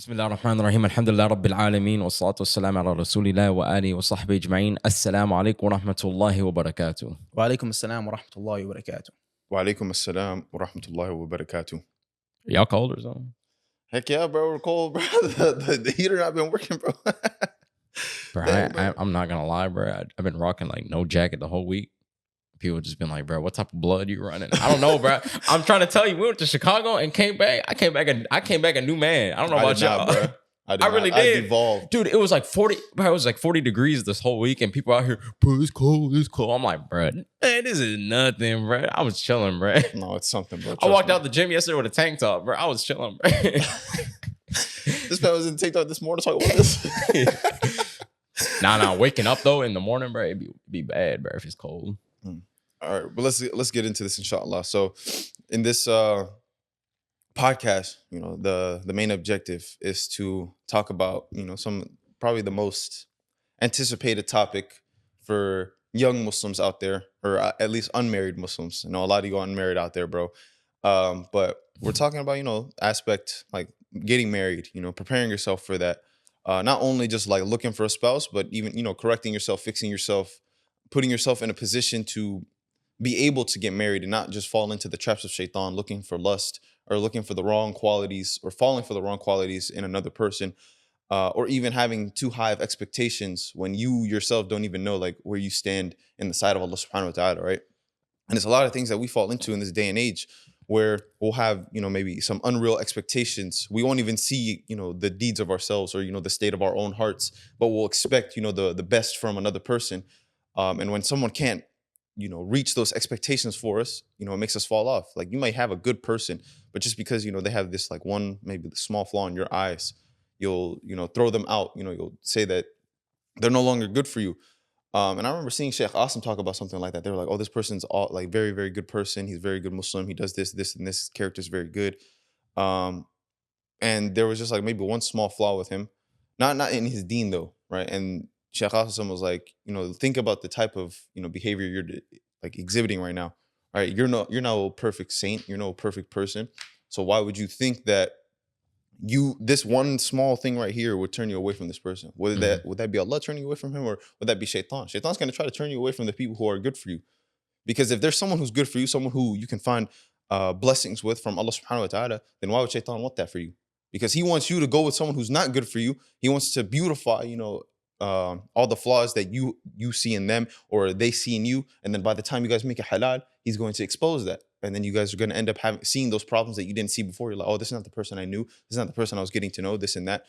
بسم الله الرحمن الرحيم الحمد لله رب العالمين والصلاة والسلام على رسول الله وآله وصحبه أجمعين. السلام عليكم ورحمة الله وبركاته. وعليكم السلام ورحمة الله وبركاته. Walaikum assalam wa rahmatullahi wa barakatuh. Y'all cold or something? Heck yeah, bro. We're cold, bro. The heater not been working, bro. Bro, Damn, I'm not gonna lie, bro. I've been rocking like no jacket the whole week. People just been like, bro, what type of blood you running? I don't know, bro. I'm trying to tell you, we went to Chicago and came back. I came back a new man. I don't know about did not, y'all. bro. I really did. I devolved. Dude, it was like 40, bro. It was like 40 degrees this whole week, and people out here, bro, it's cold, it's cold. I'm like, bro, man, this is nothing, bro. I was chilling, bro. No, it's something, bro. I walked Trust out the gym yesterday with a tank top, bro. I was chilling, bro. me. This man was in TikTok this morning talking about this. Nah. Waking up though in the morning, bro, it'd be bad, bro, if it's cold. All right, but let's get into this, inshallah. So, in this podcast, the main objective is to talk about some probably the most anticipated topic for young Muslims out there, or at least unmarried Muslims. A lot of you are unmarried out there, bro. But we're talking about aspect like getting married, preparing yourself for that. Not only just like looking for a spouse, but even correcting yourself, fixing yourself, putting yourself in a position to be able to get married and not just fall into the traps of shaitan, looking for lust or looking for the wrong qualities or falling for the wrong qualities in another person, or even having too high of expectations when you yourself don't even know like where you stand in the sight of Allah subhanahu wa ta'ala, right? And there's a lot of things that we fall into in this day and age where we'll have, maybe some unreal expectations. We won't even see, the deeds of ourselves or, the state of our own hearts, but we'll expect, the best from another person. And when someone can't, reach those expectations for us, it makes us fall off. Like you might have a good person, but just because, they have this like one, maybe the small flaw in your eyes, you'll, throw them out, you'll say that they're no longer good for you. And I remember seeing Sheikh Asim talk about something like that. They were like, oh, this person's all like very, very good person. He's a very good Muslim. He does this, and this. His character is very good. And there was just like maybe one small flaw with him, not in his deen though, right? And Sheikh Asim was like, think about the type of behavior you're like exhibiting right now. All right, you're not a perfect saint. You're no perfect person. So why would you think that this one small thing right here would turn you away from this person? Would that be Allah turning you away from him, or would that be shaitan? Shaitan's going to try to turn you away from the people who are good for you. Because if there's someone who's good for you, someone who you can find blessings with from Allah subhanahu wa ta'ala, then why would shaitan want that for you? Because he wants you to go with someone who's not good for you. He wants to beautify, all the flaws that you see in them or they see in you. And then by the time you guys make it halal, he's going to expose that. And then you guys are going to end up seeing those problems that you didn't see before. You're like, oh, this is not the person I knew. This is not the person I was getting to know, this and that.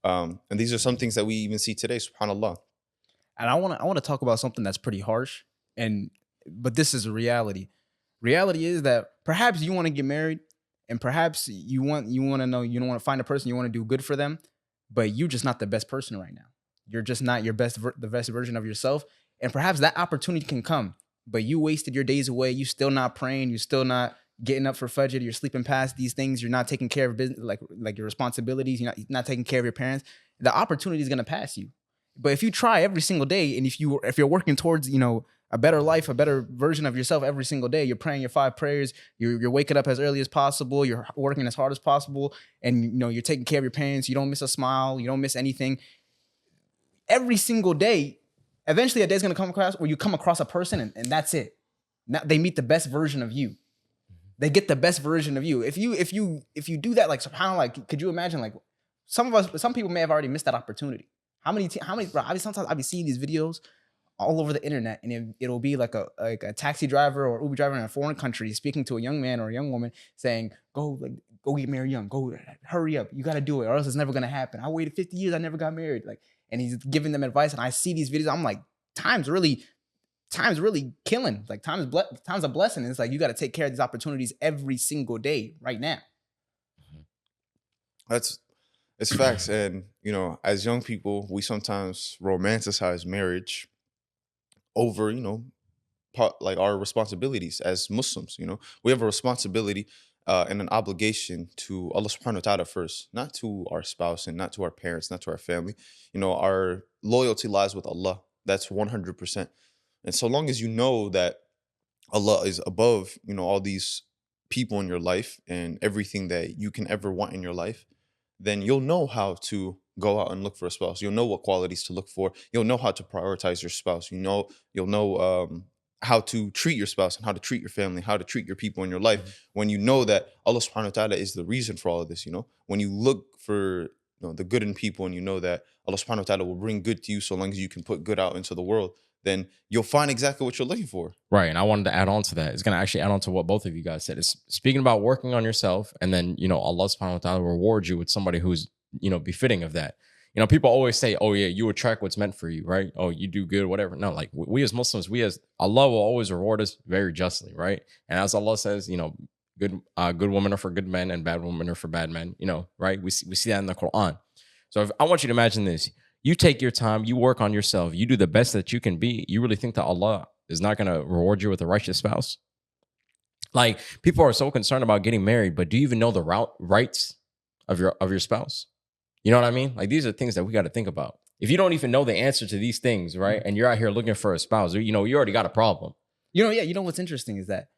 And these are some things that we even see today, subhanAllah. And I want to talk about something that's pretty harsh, but this is a reality. Reality is that perhaps you want to get married, and perhaps you want to know, you don't want to find a person, you want to do good for them, but you're just not the best person right now. You're just not the best version of yourself. And perhaps that opportunity can come, but you wasted your days away. You still not praying. You're still not getting up for Fajr. You're sleeping past these things. You're not taking care of business, like your responsibilities. You're not taking care of your parents. The opportunity is going to pass you. But if you try every single day, and if you're working towards, a better life, a better version of yourself every single day, you're praying your 5 prayers, you're waking up as early as possible, you're working as hard as possible, and you're taking care of your parents. You don't miss a smile. You don't miss anything. Every single day, eventually a day is going to come across where you come across a person and that's it. Now they meet the best version of you. They get the best version of you. If you do that, like subhanAllah, like, could you imagine, like some people may have already missed that opportunity. How many, bro, sometimes I'll be seeing these videos all over the internet, and it'll be like a taxi driver or Uber driver in a foreign country speaking to a young man or a young woman saying, go get married young, go hurry up, you got to do it or else it's never going to happen. I waited 50 years, I never got married. Like, and he's giving them advice, and I see these videos, I'm like, time's really killing. Like time's a blessing. And it's like, you got to take care of these opportunities every single day right now. It's facts. And, as young people, we sometimes romanticize marriage over, like our responsibilities as Muslims. We have a responsibility and an obligation to Allah subhanahu wa ta'ala first, not to our spouse and not to our parents, not to our family. Our loyalty lies with Allah. That's 100%. And so long as you know that Allah is above, all these people in your life and everything that you can ever want in your life, then you'll know how to go out and look for a spouse. You'll know what qualities to look for. You'll know how to prioritize your spouse. You'll know how to treat your spouse and how to treat your family, how to treat your people in your life. When you know that Allah subhanahu wa ta'ala is the reason for all of this, when you look for the good in people, and you know that Allah subhanahu wa ta'ala will bring good to you so long as you can put good out into the world, then you'll find exactly what you're looking for. Right. And I wanted to add on to that. It's going to actually add on to what both of you guys said. It's speaking about working on yourself, and then, Allah subhanahu wa ta'ala rewards you with somebody who's, befitting of that. People always say, oh yeah, you attract what's meant for you, right? Oh, you do good, whatever. No, like we as Muslims, Allah will always reward us very justly, right? And as Allah says, good women are for good men and bad women are for bad men, right? We see that in the Quran. So I want you to imagine this. You take your time, you work on yourself, you do the best that you can be. You really think that Allah is not going to reward you with a righteous spouse? Like, people are so concerned about getting married, but do you even know the rights of your spouse? You know what I mean? Like, these are things that we got to think about. If you don't even know the answer to these things, right, and you're out here looking for a spouse, you already got a problem. What's interesting is that,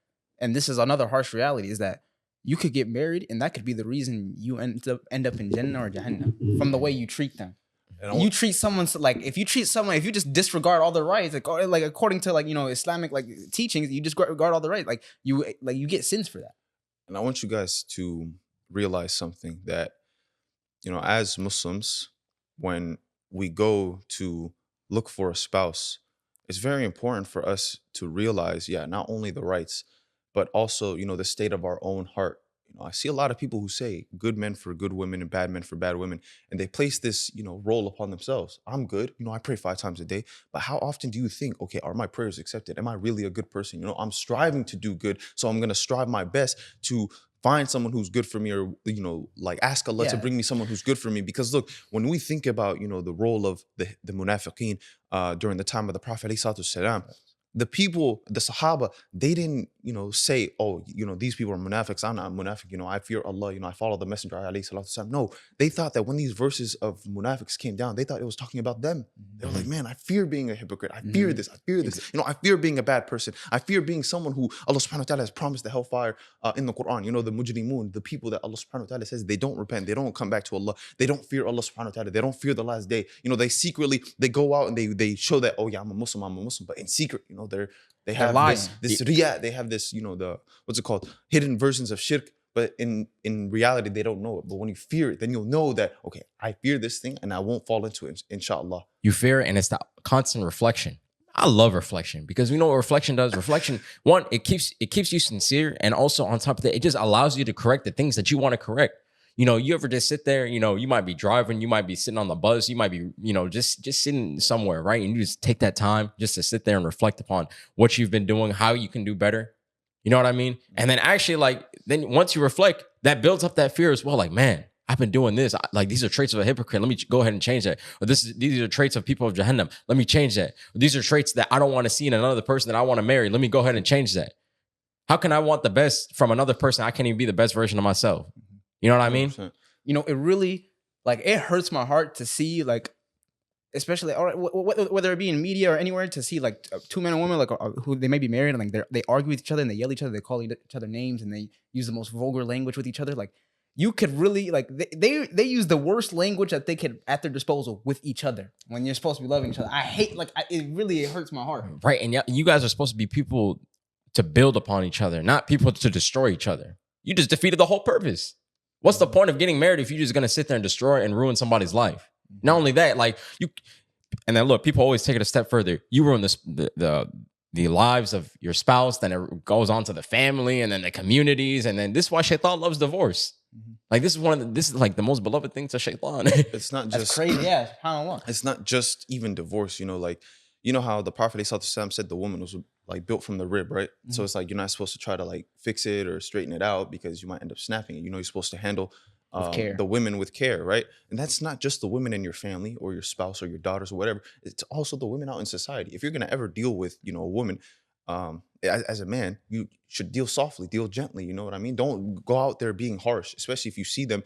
and this is another harsh reality, is that you could get married, and that could be the reason you end up in Jannah or Jahannam from the way you treat them. You treat someone if you just disregard all the rights, like according to Islamic teachings, you disregard all the rights, you get sins for that. And I want you guys to realize something, that as Muslims, when we go to look for a spouse, it's very important for us to realize, not only the rights, but also the state of our own heart. I see a lot of people who say good men for good women and bad men for bad women, and they place this, role upon themselves. I'm good. I pray 5 times a day, but how often do you think, okay, are my prayers accepted? Am I really a good person? I'm striving to do good, so I'm going to strive my best to find someone who's good for me, or, ask Allah to bring me someone who's good for me. Because look, when we think about, the role of the munafiqeen during the time of the Prophet ﷺ, the people, the Sahaba, they didn't, say, oh, these people are munafiqs. I'm not munafiq. I fear Allah. I follow the Messenger, alayhi salatu wasalam. No, they thought that when these verses of munafiqs came down, they thought it was talking about them. They were like, man, I fear being a hypocrite. I fear this. I fear this. I fear being a bad person. I fear being someone who Allah subhanahu wa ta'ala has promised the hellfire in the Quran. The mujrimun, the people that Allah subhanahu wa ta'ala says they don't repent. They don't come back to Allah. They don't fear Allah subhanahu wa ta'ala. They don't fear the last day. They secretly, they go out and they show that, oh yeah, I'm a Muslim. But in secret, they have this riyah, they have this, the, what's it called? Hidden versions of shirk, but in reality, they don't know it. But when you fear it, then you'll know that, okay, I fear this thing and I won't fall into it, inshallah. You fear it, and it's the constant reflection. I love reflection, because we know what reflection does. Reflection, one, it keeps you sincere, and also on top of that, it just allows you to correct the things that you want to correct. You ever just sit there, you might be driving, you might be sitting on the bus, you might be, just sitting somewhere, right? And you just take that time just to sit there and reflect upon what you've been doing, how you can do better. You know what I mean? And then actually, then once you reflect, that builds up that fear as well. Like, man, I've been doing this. These are traits of a hypocrite. Let me go ahead and change that. Or these are traits of people of Jahannam. Let me change that. Or these are traits that I don't want to see in another person that I want to marry. Let me go ahead and change that. How can I want the best from another person? I can't even be the best version of myself. You know what I mean? 100%. It really, it hurts my heart to see, especially, whether it be in media or anywhere, to see 2 men and women who they may be married, and they argue with each other, and they yell at each other, they call each other names, and they use the most vulgar language with each other. You could really they use the worst language that they could at their disposal with each other when you're supposed to be loving each other. I hate it hurts my heart. Right, and you guys are supposed to be people to build upon each other, not people to destroy each other. You just defeated the whole purpose. What's the point of getting married if you're just gonna sit there and destroy and ruin somebody's life? Not only that, and then look, people always take it a step further. You ruin the lives of your spouse, then it goes on to the family, and then the communities, and then this is why Shaitan loves divorce. This is the most beloved thing to Shaitan. It's not just That's crazy, yeah. SubhanAllah. It's not just even divorce. How the Prophet ﷺ said the woman was built from the rib, right? So it's you're not supposed to try to fix it or straighten it out, because you might end up snapping it. You're supposed to handle the women with care, right? And that's not just the women in your family or your spouse or your daughters or whatever. It's also the women out in society. If you're gonna ever deal with a woman, as a man, you should deal softly, deal gently. You know what I mean? Don't go out there being harsh, especially if you see them,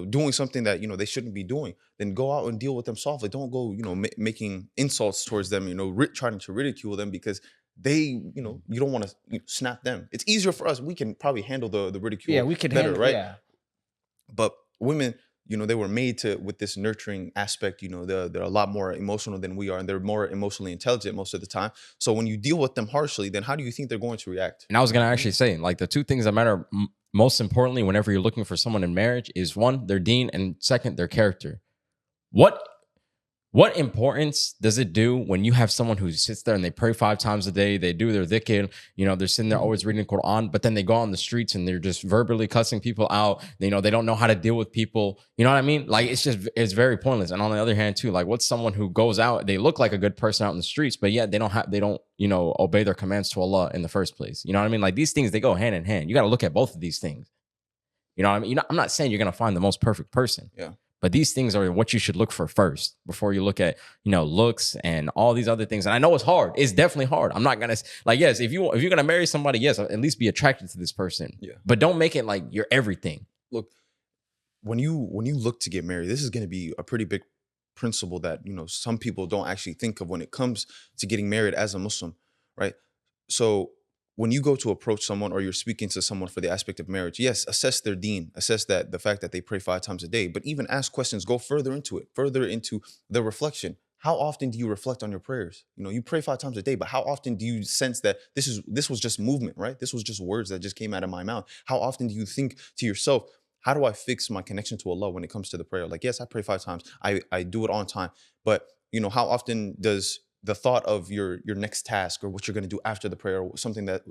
doing something that they shouldn't be doing. Then go out and deal with them softly. Don't go, making insults towards them. Trying to ridicule them because they, you don't want to snap them. It's easier for us. We can probably handle the ridicule. Yeah, we can better, handle, right? Yeah. But women, they were made to with this nurturing aspect. They're a lot more emotional than we are, and they're more emotionally intelligent most of the time. So when you deal with them harshly, then how do you think they're going to react? And I was going to actually say, like, the two things that matter most importantly whenever you're looking for someone in marriage is, one, their deen, and second, their character. What importance does it do when you have someone who sits there and they pray 5 times a day, they do their dhikr, they're sitting there always reading the Quran, but then they go on the streets and they're just verbally cussing people out. They don't know how to deal with people. You know what I mean? Like, it's very pointless. And on the other hand too, like, what's someone who goes out, they look like a good person out in the streets, but yet they don't obey their commands to Allah in the first place. You know what I mean? Like, these things, they go hand in hand. You got to look at both of these things. You know what I mean? I'm not saying you're going to find the most perfect person. Yeah. But these things are what you should look for first before you look at, looks and all these other things. And I know it's hard. It's definitely hard. I'm not going to, like, yes, if you're going to marry somebody, yes, at least be attracted to this person. Yeah. But don't make it like you're everything. Look, when you look to get married, this is going to be a pretty big principle that, some people don't actually think of when it comes to getting married as a Muslim, right? So when you go to approach someone or you're speaking to someone for the aspect of marriage, yes, assess their deen, assess that the fact that they pray 5 times a day, but even ask questions, go further into it, further into the reflection. How often do you reflect on your prayers? You pray 5 times a day, but how often do you sense that this was just movement, right? This was just words that just came out of my mouth. How often do you think to yourself, how do I fix my connection to Allah when it comes to the prayer? Like, yes, I pray 5 times. I do it on time, but how often does the thought of your next task or what you're going to do after the prayer, or something that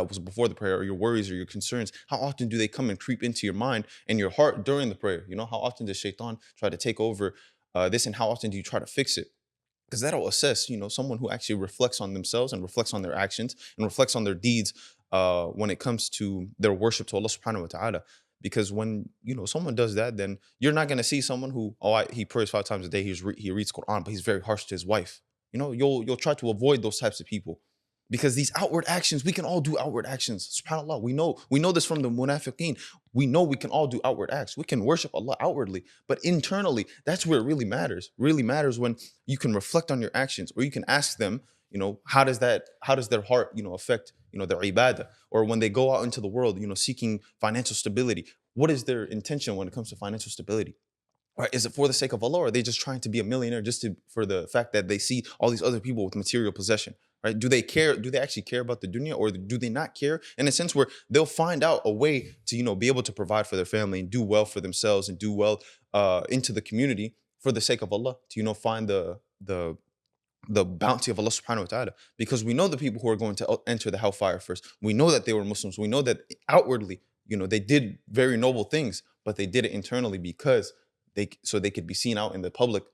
was before the prayer, or your worries or your concerns, how often do they come and creep into your mind and your heart during the prayer? How often does shaitan try to take over this, and how often do you try to fix it? Because that'll assess, someone who actually reflects on themselves and reflects on their actions and reflects on their deeds when it comes to their worship to Allah subhanahu wa ta'ala. Because when, someone does that, then you're not going to see someone who, he prays 5 times a day, he reads Quran, but he's very harsh to his wife. You'll try to avoid those types of people, because these outward actions, we can all do outward actions. SubhanAllah, we know this from the munafiqeen. We know we can all do outward acts. We can worship Allah outwardly, but internally, that's where it really matters. Really matters when you can reflect on your actions, or you can ask them, how does their heart, affect, their ibadah, or when they go out into the world, seeking financial stability. What is their intention when it comes to financial stability? Right? Is it for the sake of Allah, or are they just trying to be a millionaire for the fact that they see all these other people with material possession? Right? Do they care? Do they actually care about the dunya, or do they not care? In a sense where they'll find out a way to, be able to provide for their family and do well for themselves and do well into the community for the sake of Allah, to, find the bounty of Allah subhanahu wa ta'ala. Because we know the people who are going to enter the hellfire first. We know that they were Muslims. We know that outwardly, they did very noble things, but they did it internally because so they could be seen out in the public.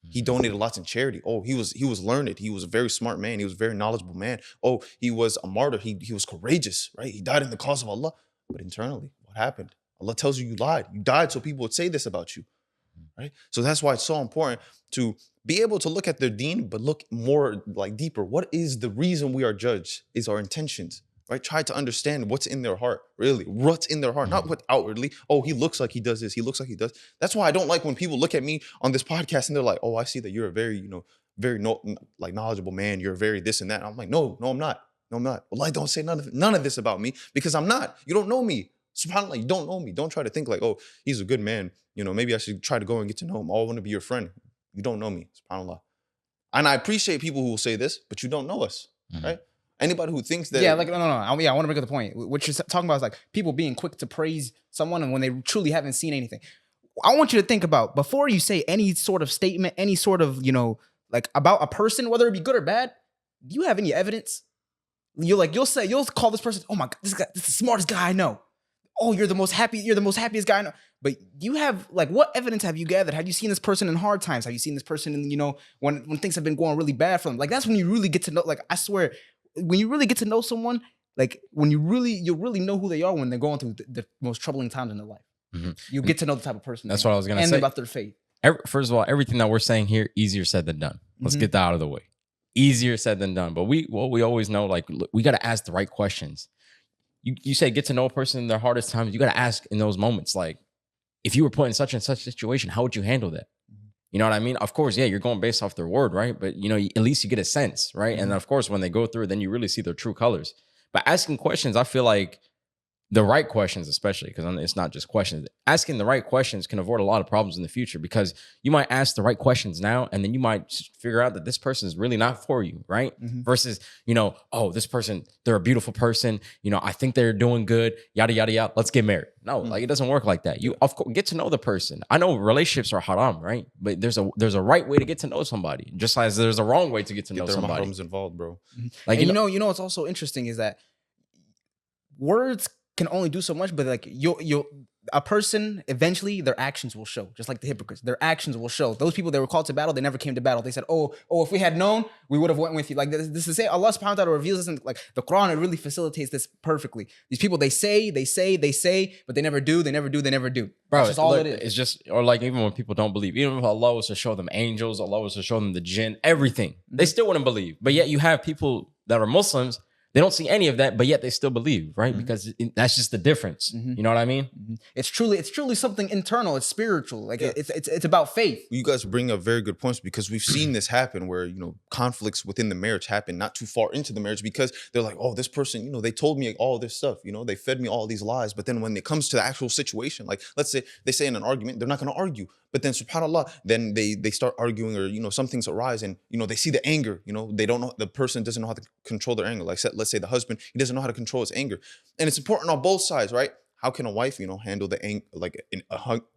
He donated lots in charity. Oh, he was learned. He was a very smart man. He was a very knowledgeable man. Oh, he was a martyr. He was courageous, right? He died in the cause of Allah. But internally, what happened? Allah tells you lied. You died so people would say this about you, right? So that's why it's so important to be able to look at their deen, but look more like deeper. What is the reason we are judged? Is our intentions. Right? Try to understand what's in their heart, really. What's in their heart, not what outwardly. Oh, he looks like he does this. He looks like he does. That's why I don't like when people look at me on this podcast and they're like, oh, I see that you're a very, very knowledgeable man. You're very this and that. And I'm like, no, I'm not. No, I'm not. Well, I don't say none of this about me, because I'm not. You don't know me. SubhanAllah, you don't know me. Don't try to think like, oh, he's a good man. Maybe I should try to go and get to know him. Oh, I want to be your friend. You don't know me. SubhanAllah. And I appreciate people who will say this, but you don't know us, right? Anybody who thinks that... Yeah, like, no. I want to make the point. What you're talking about is like people being quick to praise someone and when they truly haven't seen anything. I want you to think about, before you say any sort of statement, any sort of, like about a person, whether it be good or bad, do you have any evidence? You'll call this person, oh my God, this is the smartest guy I know. Oh, you're the most happiest guy I know. But you have, like, what evidence have you gathered? Have you seen this person in hard times? Have you seen this person in, when things have been going really bad for them? Like, that's when you really get to know, like, I swear, when you really get to know someone, like when you'll really know who they are when they're going through the most troubling times in their life. You get to know the type of person. That's what I was going to say. And about their faith. First of all, everything that we're saying here, easier said than done. Let's get that out of the way. Easier said than done. But we always know, like, we got to ask the right questions. You say get to know a person in their hardest times. You got to ask in those moments, like, if you were put in such and such situation, how would you handle that? You know what I mean? Of course, yeah, you're going based off their word, right? But, at least you get a sense, right? And of course, when they go through, then you really see their true colors. But asking questions, I feel like the right questions, especially because it's not just questions. Asking the right questions can avoid a lot of problems in the future, because you might ask the right questions now, and then you might figure out that this person is really not for you, right? Versus, oh, this person, they're a beautiful person. I think they're doing good, yada, yada, yada. Let's get married. No, like it doesn't work like that. You, of course, get to know the person. I know relationships are haram, right? But there's a right way to get to know somebody, just as there's a wrong way to get to know somebody. Mahrams involved, bro. Like, and what's also interesting is that words can only do so much, but like a person, eventually their actions will show, just like the hypocrites. Their actions will show. Those people that were called to battle, they never came to battle. They said, oh, if we had known, we would have went with you. Like this is say Allah subhanahu wa ta'ala reveals this, and like the Quran, it really facilitates this perfectly. These people, they say, but they never do. Bro, that's just all it is. It's just, or like even when people don't believe, even if Allah was to show them angels, Allah was to show them the jinn, everything, they still wouldn't believe. But yet you have people that are Muslims, they don't see any of that, but yet they still believe, right? Because that's just the difference. You know what I mean? It's truly something internal. It's spiritual. Like it's about faith. You guys bring up very good points, because we've seen this happen where, conflicts within the marriage happen not too far into the marriage, because they're like, oh, this person, they told me all this stuff, they fed me all these lies. But then when it comes to the actual situation, like let's say they say in an argument, they're not going to argue. But then subhanAllah, then they start arguing, or, some things arise, and, they see the anger, they don't know, the person doesn't know how to control their anger. Like let's say the husband, he doesn't know how to control his anger. And it's important on both sides, right? How can a wife, handle the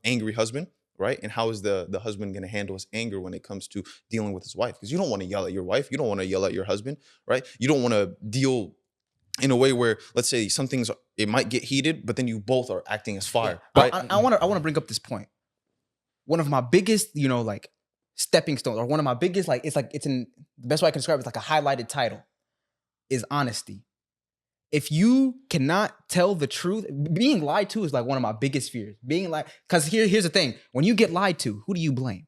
angry husband, right? And how is the husband going to handle his anger when it comes to dealing with his wife? Because you don't want to yell at your wife. You don't want to yell at your husband, right? You don't want to deal in a way where, let's say some things, it might get heated, but then you both are acting as fire, right? I want to bring up this point. One of my biggest, stepping stones, or one of my biggest, it's in the best way I can describe it, it's like a highlighted title, is honesty. If you cannot tell the truth, being lied to is like one of my biggest fears. Because here's the thing: when you get lied to, who do you blame?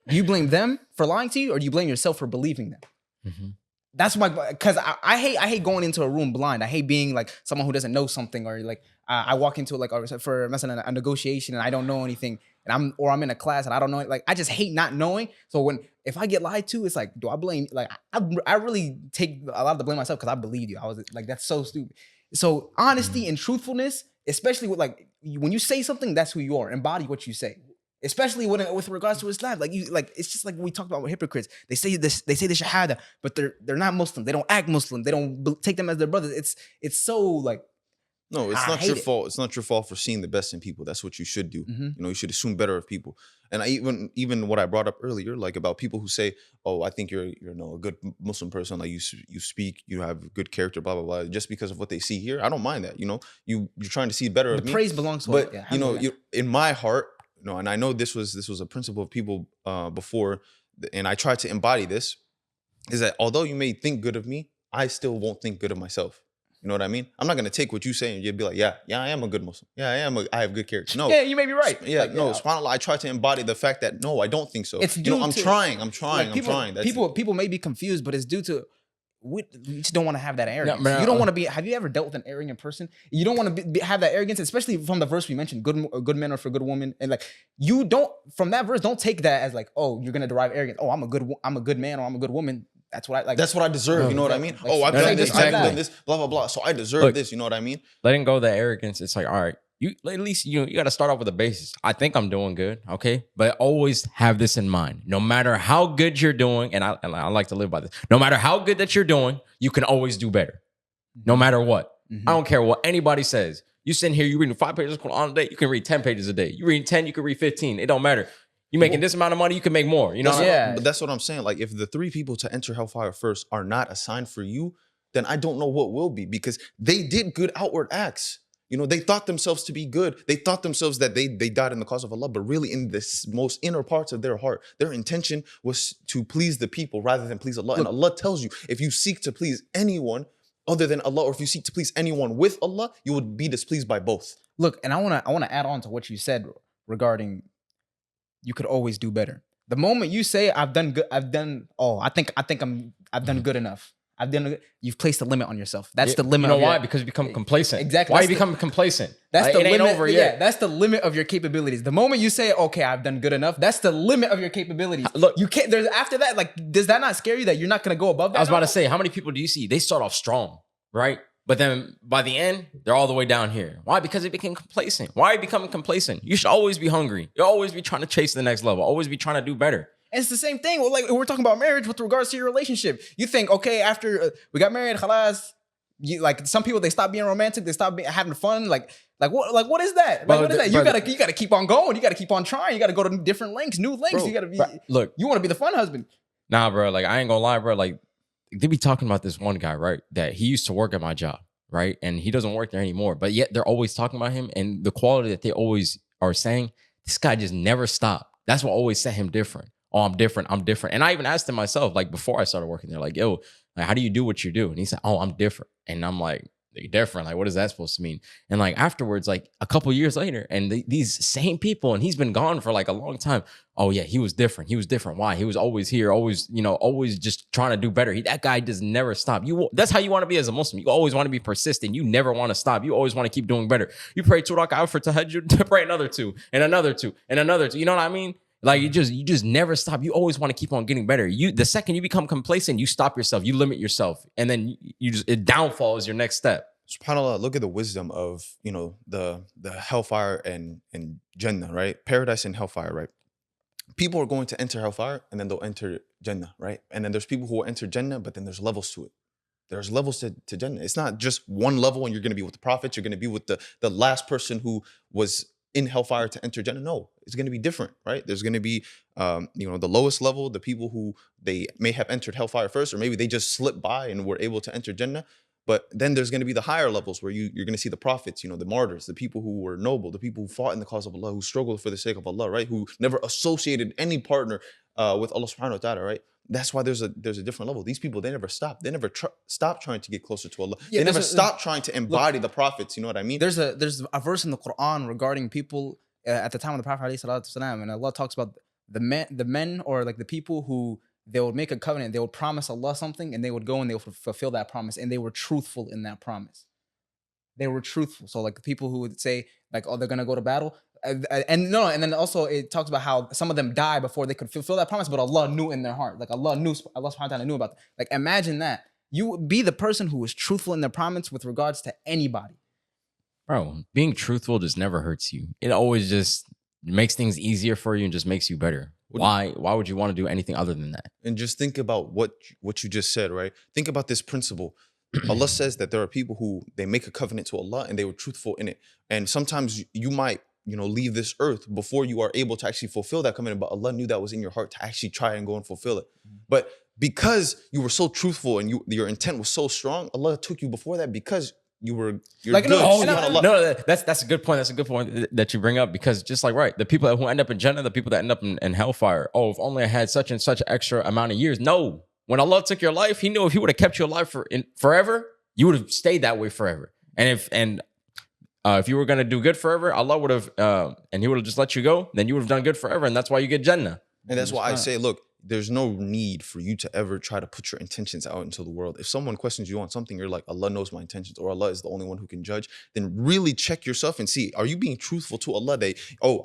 Do you blame them for lying to you, or do you blame yourself for believing them? That's because I hate going into a room blind. I hate being like someone who doesn't know something, or like I walk into for a negotiation and I don't know anything, and I'm in a class and I don't know it. Like I just hate not knowing. So if I get lied to, it's like, do I blame? Like I really take a lot of the blame myself, because I believed you. I was like, that's so stupid. So honesty and truthfulness, especially with when you say something, that's who you are. Embody what you say. Especially with regards to Islam, it's just like we talked about with hypocrites. They say the shahada, but they're not Muslim. They don't act Muslim. They don't take them as their brothers. It's so like. No, it's not your fault. It's not your fault for seeing the best in people. That's what you should do. You should assume better of people. And even what I brought up earlier, like about people who say, "Oh, I think you're a good Muslim person. Like you speak, you have good character, blah blah blah." Just because of what they see here, I don't mind that. You're trying to see better of me. Praise belongs to but in my heart. No, and I know this was a principle of people before, and I tried to embody this, is that although you may think good of me, I still won't think good of myself. You know what I mean? I'm not gonna take what you say and you'd be like, yeah, I am a good Muslim. Yeah, I have good character. No. Yeah, you may be right. Yeah, subhanAllah, I try to embody the fact that no, I don't think so. It's due I'm trying. That's people may be confused, but it's due to we just don't want to have that arrogance. You don't want to be. Have you ever dealt with an arrogant person? You don't want to have that arrogance, especially from the verse we mentioned, good men are for good women, and like you don't from that verse, don't take that as like, oh, you're gonna derive arrogance. Oh, I'm a good man, or I'm a good woman. That's what I like. That's what I deserve. You know what I mean? I've done this, I've done this, blah blah blah. So I deserve this. You know what I mean? Letting go of the arrogance. It's like, all right, you at least you got to start off with the basis. I think I'm doing good, okay, but always have this in mind. No matter how good you're doing, and I like to live by this. No matter how good that you're doing, you can always do better. No matter what. I don't care what anybody says. You sitting here, you reading 5 pages of Quran a day, you can read 10 pages a day. You reading 10, you can read 15. It don't matter. You making this amount of money, you can make more. You know? But that's what I'm saying. Like if the 3 people to enter hellfire first are not assigned for you, then I don't know what will be, because they did good outward acts. They thought themselves to be good. They thought themselves that they died in the cause of Allah, but really in this most inner parts of their heart, their intention was to please the people rather than please Allah. And Allah tells you, if you seek to please anyone other than Allah, or if you seek to please anyone with Allah, you would be displeased by both. Look, and I want to add on to what you said regarding you could always do better. The moment you say I've done good, I think I've done good enough. You've placed a limit on yourself. That's the limit. You know why? Because you become complacent. Exactly. Why you become complacent? That's the limit. Ain't over yet. Yeah, that's the limit of your capabilities. The moment you say, "Okay, I've done good enough," that's the limit of your capabilities. Look, you can't. There's after that. Like, does that not scare you that you're not gonna go above that? I was about to say, how many people do you see? They start off strong, right? But then by the end, they're all the way down here. Why? Because they became complacent. Why are you becoming complacent? You should always be hungry. You'll always be trying to chase the next level. Always be trying to do better. And it's the same thing. Well, like we're talking about marriage with regards to your relationship. You think, okay, after we got married, khalas, like some people, they stop being romantic, they stop having fun. Like what is that? Like, what is that? You gotta keep on going. You gotta keep on trying. You gotta go to different lengths, new lengths. Bro, you gotta be. Look, you want to be the fun husband. nah, bro. Like I ain't gonna lie, bro. Like they be talking about this one guy, right? That he used to work at my job, right? And he doesn't work there anymore. But yet they're always talking about him and the quality that they always are saying. This guy just never stopped. That's what always set him different. Oh, I'm different. I'm different. And I even asked him myself, like before I started working there, like, yo, like, how do you do what you do? And he said, oh, I'm different. And I'm like, you're different. Like, what is that supposed to mean? And like afterwards, like a couple years later, and these same people, and he's been gone for like a long time. Oh yeah, he was different. He was different. Why? He was always here, always, always just trying to do better. That guy does never stop. That's how you want to be as a Muslim. You always want to be persistent. You never want to stop. You always want to keep doing better. You pray 2 rak'ah for tahajjud, pray another 2, and another 2, and another 2. You know what I mean? Like you just never stop. You always want to keep on getting better. The second you become complacent, you stop yourself, you limit yourself, and then downfall is your next step. SubhanAllah, look at the wisdom of the hellfire and Jannah, right? Paradise and hellfire, right? People are going to enter hellfire and then they'll enter Jannah, right? And then there's people who will enter Jannah, but then there's levels to it. There's levels to Jannah. It's not just one level and you're going to be with the prophets. You're going to be with the last person who was in hellfire to enter Jannah. No, it's going to be different, right? There's going to be, the lowest level, the people who they may have entered hellfire first, or maybe they just slipped by and were able to enter Jannah. But then there's going to be the higher levels where you're going to see the prophets, the martyrs, the people who were noble, the people who fought in the cause of Allah, who struggled for the sake of Allah, right? Who never associated any partner with Allah subhanahu wa ta'ala, right? That's why there's a different level. These people, they never stop. They never stop trying to get closer to Allah. Yeah, they never stop trying to embody the prophets. You know what I mean? There's a verse in the Quran regarding people at the time of the Prophet ﷺ, and Allah talks about the men or like the people who they would make a covenant, they would promise Allah something, and they would go and they would fulfill that promise, and they were truthful in that promise. They were truthful. So like the people who would say like, oh, they're gonna go to battle, and then also it talks about how some of them die before they could fulfill that promise, but Allah knew in their heart, like Allah subhanahu wa ta'ala knew about that. Like imagine that you would be the person who was truthful in their promise with regards to anybody. Bro, being truthful just never hurts you. It always just makes things easier for you and just makes you better. Why would you want to do anything other than that? And just think about what you just said, right? Think about this principle. Allah says that there are people who they make a covenant to Allah and they were truthful in it. And sometimes you might, leave this earth before you are able to actually fulfill that covenant, but Allah knew that was in your heart to actually try and go and fulfill it. But because you were so truthful and your intent was so strong, Allah took you before that because you're like, good. No, that's a good point. That's a good point that you bring up, because just like, right, the people who end up in Jannah, the people that end up in hellfire. Oh, if only I had such and such extra amount of years. No, when Allah took your life, He knew if He would have kept you alive forever, you would have stayed that way forever. And if you were going to do good forever, Allah would have, and He would have just let you go, then you would have done good forever. And that's why you get Jannah. And that's why I say, look, there's no need for you to ever try to put your intentions out into the world. If someone questions you on something, you're like, Allah knows my intentions, or Allah is the only one who can judge, then really check yourself and see, are you being truthful to Allah?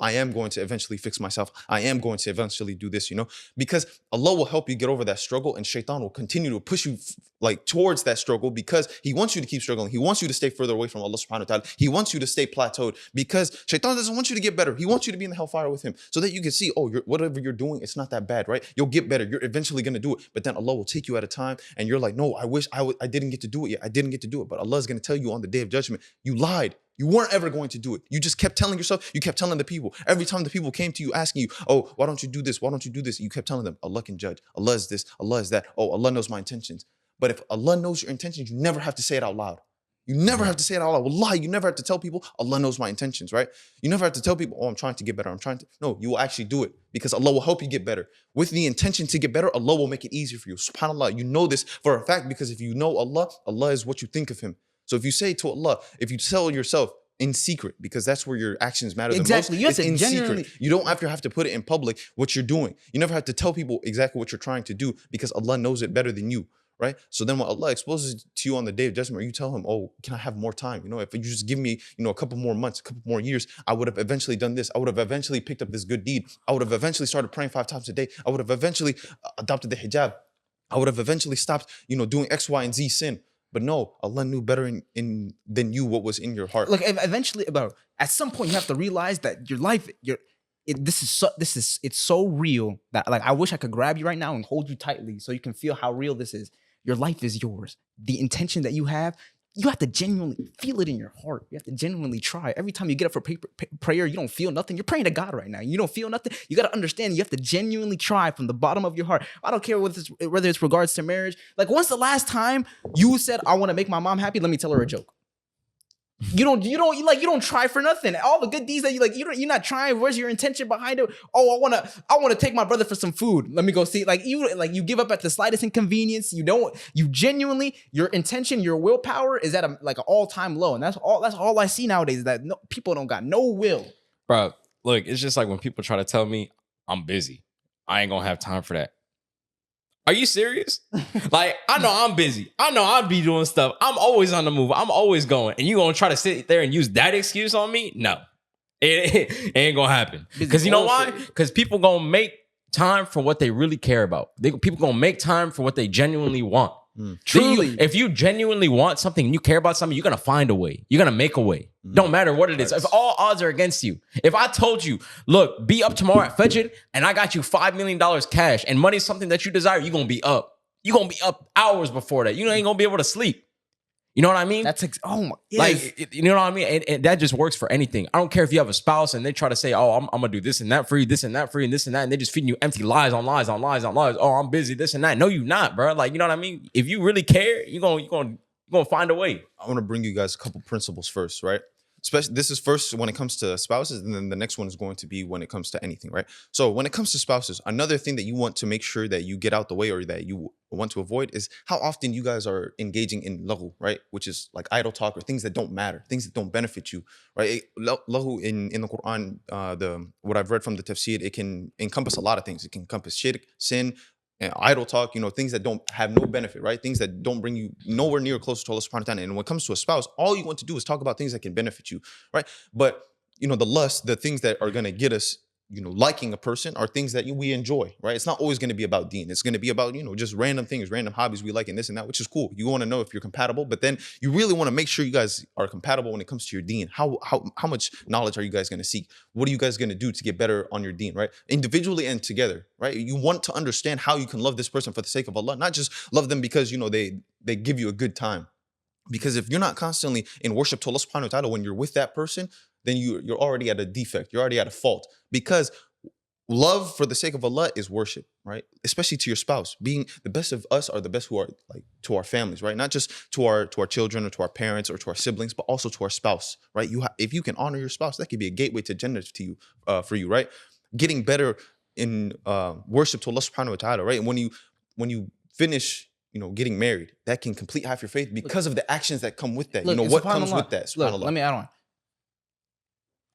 I am going to eventually fix myself. I am going to eventually do this, because Allah will help you get over that struggle, and shaitan will continue to push you towards that struggle, because he wants you to keep struggling. He wants you to stay further away from Allah subhanahu wa ta'ala. He wants you to stay plateaued, because shaitan doesn't want you to get better. He wants you to be in the hellfire with him so that you can see, whatever you're doing, it's not that bad, right? You'll get better. You're eventually going to do it. But then Allah will take you at a time and you're like, no, I wish I didn't get to do it yet. I didn't get to do it. But Allah is going to tell you on the day of judgment, you lied. You weren't ever going to do it. You just kept telling yourself, you kept telling the people. Every time the people came to you asking you, oh, why don't you do this? Why don't you do this? You kept telling them, Allah can judge. Allah is this. Allah is that. Oh, Allah knows my intentions. But if Allah knows your intentions, you never have to say it out loud. You never have to say it out loud. Wallahi, you never have to tell people, Allah knows my intentions, right? You never have to tell people, oh, I'm trying to get better. No, you will actually do it, because Allah will help you get better. With the intention to get better, Allah will make it easier for you. SubhanAllah, you know this for a fact, because if you know Allah, Allah is what you think of Him. So if you say to Allah, if you tell yourself in secret, because that's where your actions matter the most. Exactly. It's in secret. You don't have to put it in public what you're doing. You never have to tell people exactly what you're trying to do, because Allah knows it better than you. Right? So then when Allah exposes to you on the day of judgment, you tell Him, oh, can I have more time? If you just give me, a couple more months, a couple more years, I would have eventually done this. I would have eventually picked up this good deed. I would have eventually started praying 5 times a day. I would have eventually adopted the hijab. I would have eventually stopped, doing X, Y, and Z sin. But no, Allah knew better than you what was in your heart. Look, eventually, bro, at some point you have to realize that your life, it's so real that like I wish I could grab you right now and hold you tightly so you can feel how real this is. Your life is yours. The intention that you have to genuinely feel it in your heart. You have to genuinely try. Every time you get up for prayer, you don't feel nothing. You're praying to God right now. You don't feel nothing. You got to understand. You have to genuinely try from the bottom of your heart. I don't care whether it's regards to marriage. Like, when's the last time you said, "I want to make my mom happy"? Let me tell her a joke. You don't try for nothing. All the good deeds that you're not trying. Where's your intention behind it? Oh, I want to take my brother for some food. Let me go see. You give up at the slightest inconvenience. You genuinely, your intention, your willpower is at an all-time low. And that's all I see nowadays, is that people don't got no will. Bro, look, it's just like when people try to tell me I'm busy, I ain't gonna have time for that. Are you serious? Like, I know I'm busy. I know I'll be doing stuff. I'm always on the move. I'm always going. And you gonna try to sit there and use that excuse on me? No. It ain't gonna happen. Because you know why? Because people gonna make time for what they really care about. People gonna make time for what they genuinely want. Truly. If you genuinely want something and you care about something, you're gonna find a way. You're gonna make a way. Don't matter what it is. If all odds are against you, if I told you, look, be up tomorrow at Fajr and I got you $5 million cash and money is something that you desire, you're gonna be up. You're gonna be up hours before that. You ain't gonna be able to sleep. You know what I mean? Yes. You know what I mean? And that just works for anything. I don't care if you have a spouse and they try to say, oh, I'm gonna do this and that for you, this and that for you, and this and that, and they just feeding you empty lies on lies on lies on lies. Oh, I'm busy, this and that. No, you're not, bro. Like, you know what I mean? If you really care, you're gonna find a way. I want to bring you guys a couple principles first, right? Especially, this is first when it comes to spouses, and then the next one is going to be when it comes to anything, right? So when it comes to spouses, another thing that you want to make sure that you get out the way or that you want to avoid is how often you guys are engaging in lahu, right? Which is like idle talk or things that don't matter, things that don't benefit you, right? Lahu in the Quran, what I've read from the tafsir, it can encompass a lot of things. It can encompass shirk, sin, and idle talk, things that don't have no benefit, right? Things that don't bring you nowhere near closer to Allah subhanahu wa ta'ala. And when it comes to a spouse, all you want to do is talk about things that can benefit you, right? But, the lust, the things that are going to get us, liking a person are things that we enjoy, right? It's not always going to be about deen. It's going to be about, just random things, random hobbies we like and this and that, which is cool. You want to know if you're compatible, but then you really want to make sure you guys are compatible when it comes to your deen. How much knowledge are you guys going to seek? What are you guys going to do to get better on your deen, right? Individually and together, right? You want to understand how you can love this person for the sake of Allah, not just love them because, they give you a good time. Because if you're not constantly in worship to Allah subhanahu wa ta'ala when you're with that person, then you're already at a defect. You're already at a fault. Because love for the sake of Allah is worship, right? Especially to your spouse. Being the best of us are the best who are like to our families, right? Not just to our children or to our parents or to our siblings, but also to our spouse, right? If you can honor your spouse, that could be a gateway to Jannah to you, for you, right? Getting better in worship to Allah subhanahu wa ta'ala, right? And when you finish getting married, that can complete half your faith because of the actions that come with that. What comes with that. Look, let me add on.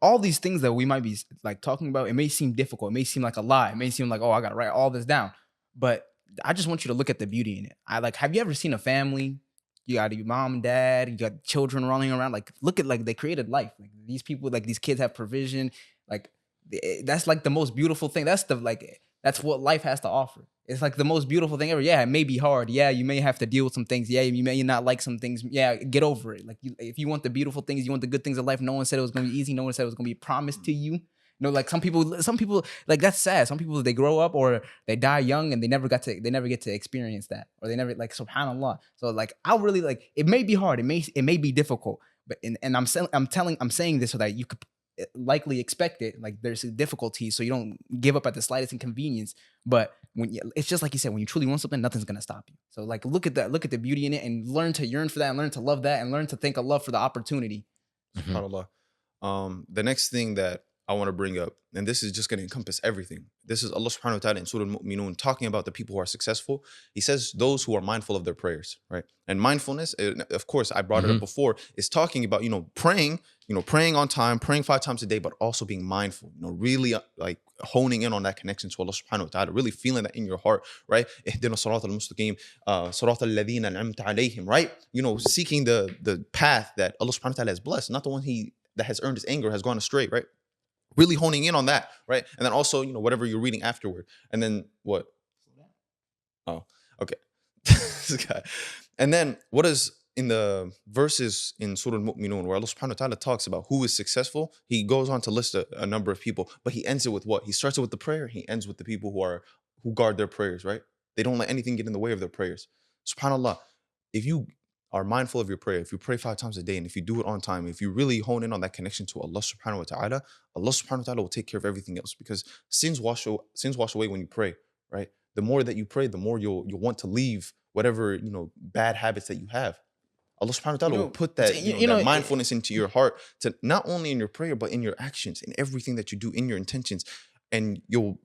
All these things that we might be like talking about, it may seem difficult. It may seem like a lie. It may seem like, oh, I got to write all this down. But I just want you to look at the beauty in it. Have you ever seen a family? You got your mom and dad, you got children running around. Like, look at, like, they created life. Like, these people, like, these kids have provision. Like, that's like the most beautiful thing. That's what life has to offer. It's like the most beautiful thing ever. Yeah, it may be hard. Yeah, you may have to deal with some things. Yeah, you may not like some things. Yeah, get over it. Like, if you want the beautiful things, you want the good things of life. No one said it was going to be easy. No one said it was going to be promised to you. Like some people, like, that's sad. Some people, they grow up or they die young and they never get to experience that, or they never, like, subhanallah. So, like, I really, like, it may be hard. It may be difficult, but I'm saying this so that you could likely expect it. Like, there's a difficulty, so you don't give up at the slightest inconvenience. But it's just like you said, when you truly want something, nothing's gonna stop you. So, like, look at that, look at the beauty in it, and learn to yearn for that, and learn to love that, and learn to thank Allah for the opportunity. SubhanAllah. The next thing that I want to bring up, and this is just going to encompass everything. This is Allah subhanahu wa ta'ala in Surah Al-Mu'minun talking about the people who are successful. He says those who are mindful of their prayers, right? And mindfulness, of course, I brought it up before, is talking about, praying on time, praying 5 times a day, but also being mindful, really like honing in on that connection to Allah subhanahu wa ta'ala, really feeling that in your heart, right? Ihdina siratal mustaqim, siratal ladhina an'amta alayhim, right? Seeking the path that Allah subhanahu wa ta'ala has blessed, not the one that has earned his anger, has gone astray, right? Really honing in on that, right? And then also, whatever you're reading afterward. And then what? Oh, okay. This guy. And then what does in the verses in Surah Al-Mu'minun where Allah subhanahu wa ta'ala talks about who is successful, he goes on to list a number of people, but he ends it with what? He starts it with the prayer, he ends with the people who guard their prayers, right? They don't let anything get in the way of their prayers. SubhanAllah, if you are mindful of your prayer, if you pray 5 times a day, and if you do it on time, if you really hone in on that connection to Allah subhanahu wa ta'ala, Allah subhanahu wa ta'ala will take care of everything else, because sins wash away when you pray, right? The more that you pray, the more you'll want to leave whatever, bad habits that you have. Allah subhanahu wa ta'ala will put that, that mindfulness into your heart, to not only in your prayer, but in your actions, in everything that you do, in your intentions. And you'll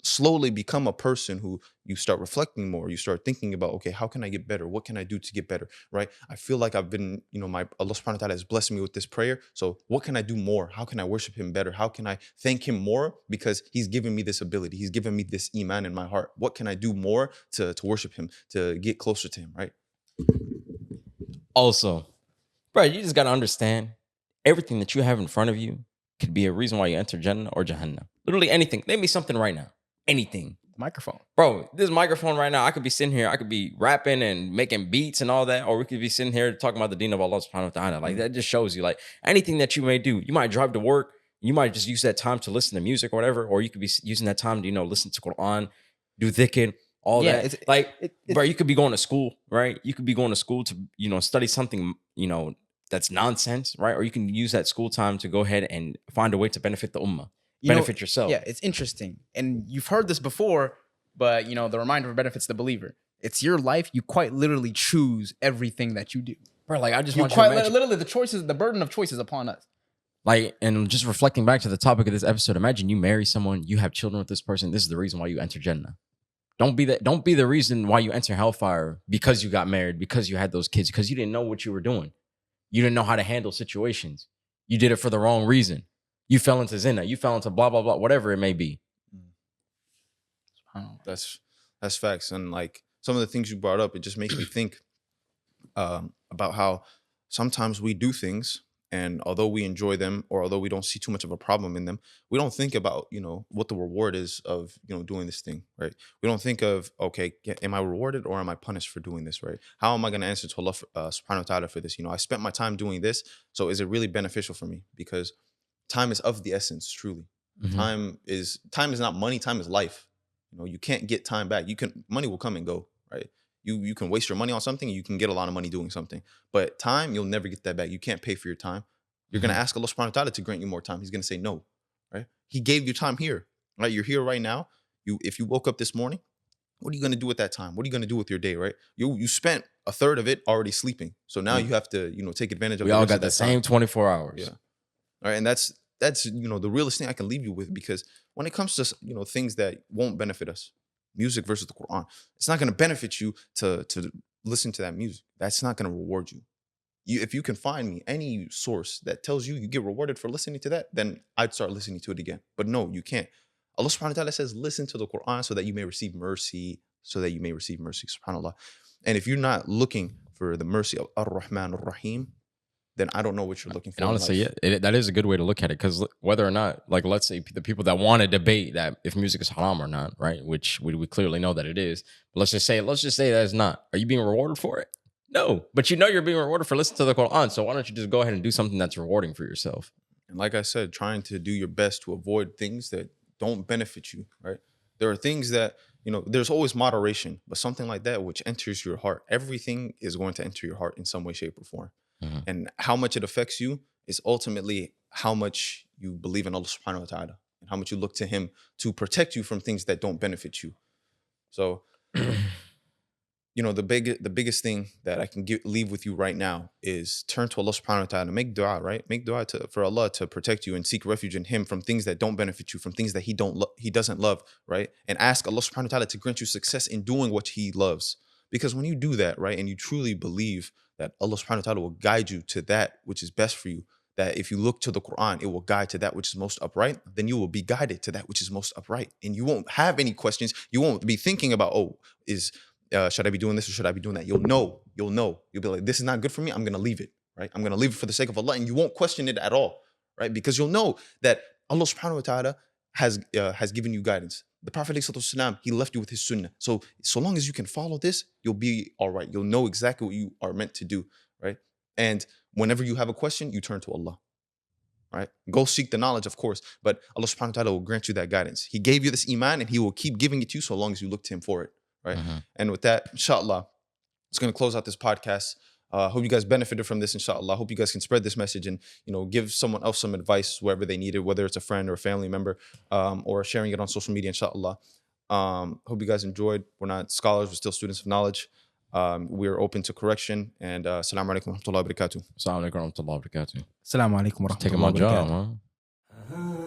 slowly become a person who you start reflecting more. You start thinking about, okay, how can I get better? What can I do to get better? Right? I feel like I've been, my Allah subhanahu wa ta'ala has blessed me with this prayer. So what can I do more? How can I worship him better? How can I thank him more? Because he's given me this ability. He's given me this iman in my heart. What can I do more to worship him, to get closer to him, right? Also, bro, you just got to understand everything that you have in front of you could be a reason why you enter Jannah or Jahannam. Literally anything. Name me something right now. Anything. Microphone. Bro, this microphone right now, I could be sitting here, I could be rapping and making beats and all that, or we could be sitting here talking about the deen of Allah subhanahu wa ta'ala. Like, that just shows you, like, anything that you may do. You might drive to work, you might just use that time to listen to music or whatever, or you could be using that time to, listen to Quran, do dhikr, all that. Bro, you could be going to school, right? You could be going to school to, study something, that's nonsense, right? Or you can use that school time to go ahead and find a way to benefit the ummah, benefit yourself. Yeah, it's interesting. And you've heard this before, but, the reminder benefits the believer. It's your life. You quite literally choose everything that you do. Bro, like, I just You want you quite to imagine, literally, the burden of choice is upon us. like, and just reflecting back to the topic of this episode, imagine you marry someone, you have children with this person. This is the reason why you enter Jannah. Don't be the reason why you enter hellfire because you got married, because you had those kids, because you didn't know what you were doing. You didn't know how to handle situations. You did it for the wrong reason. You fell into zina. You fell into blah, blah, blah, whatever it may be. That's facts. And like some of the things you brought up, it just makes me think about how sometimes we do things, and although we enjoy them, or although we don't see too much of a problem in them, we don't think about, what the reward is of, doing this thing, right? We don't think of, okay, am I rewarded or am I punished for doing this, right? How am I going to answer to Allah subhanahu wa ta'ala for this? I spent my time doing this, so is it really beneficial for me? Because time is of the essence, truly. Mhm. Time is not money, time is life. You can't get time back. Money will come and go, right? You can waste your money on something, you can get a lot of money doing something. But time, you'll never get that back. You can't pay for your time. You're going to ask Allah subhanahu wa ta'ala to grant you more time. He's going to say no, right? He gave you time here, right? You're here right now. If you woke up this morning, what are you going to do with that time? What are you going to do with your day, right? You spent a third of it already sleeping. So now you have to, take advantage of We all got the same 24 hours. Yeah. All right. And that's the realest thing I can leave you with, because when it comes to, things that won't benefit us, music versus the Quran, it's not going to benefit you to listen to that music. That's not going to reward you. If you can find me any source that tells you get rewarded for listening to that, then I'd start listening to it again. But no, you can't. Allah subhanahu wa ta'ala says, listen to the Quran so that you may receive mercy, subhanAllah. And if you're not looking for the mercy of Ar-Rahman Ar-Rahim, then I don't know what you're looking for. And honestly, that is a good way to look at it, because whether or not, like, let's say the people that want to debate that if music is haram or not, right? Which we clearly know that it is. But let's just say that it's not. Are you being rewarded for it? No, but you're being rewarded for listening to the Quran. So why don't you just go ahead and do something that's rewarding for yourself? And like I said, trying to do your best to avoid things that don't benefit you, right? There are things that, there's always moderation, but something like that which enters your heart, everything is going to enter your heart in some way, shape, or form. Mm-hmm. And how much it affects you is ultimately how much you believe in Allah subhanahu wa ta'ala, and how much you look to him to protect you from things that don't benefit you. So, the biggest thing that I can leave with you right now is turn to Allah subhanahu wa ta'ala, make dua, right? Make dua for Allah to protect you, and seek refuge in him from things that don't benefit you, from things that he doesn't love, right? And ask Allah subhanahu wa ta'ala to grant you success in doing what he loves. Because when you do that, right, and you truly believe that Allah subhanahu wa ta'ala will guide you to that which is best for you, that if you look to the Quran, it will guide to that which is most upright, then you will be guided to that which is most upright. And you won't have any questions. You won't be thinking about, should I be doing this or should I be doing that? You'll know. You'll be like, this is not good for me. I'm going to leave it, right? I'm going to leave it for the sake of Allah. And you won't question it at all, right? Because you'll know that Allah subhanahu wa ta'ala has given you guidance. The Prophet ﷺ, he left you with his sunnah. So long as you can follow this, you'll be all right. You'll know exactly what you are meant to do, And whenever you have a question, you turn to Allah. Right? Go seek the knowledge, of course, but Allah subhanahu wa ta'ala will grant you that guidance. He gave you this iman and he will keep giving it to you so long as you look to him for it. Right? And with that, inshallah, it's going to close out this podcast. Hope you guys benefited from this, inshallah. Hope you guys can spread this message and, give someone else some advice wherever they need it, whether it's a friend or a family member, or sharing it on social media, inshallah. Hope you guys enjoyed. We're not scholars, we're still students of knowledge. We're open to correction. And assalamu alaikum wa rahmatullahi wa barakatuh. Assalamu alaikum wa rahmatullahi wa barakatuh. Assalamu alaikum wa Taking rahmatullahi my wa job, barakatuh. huh?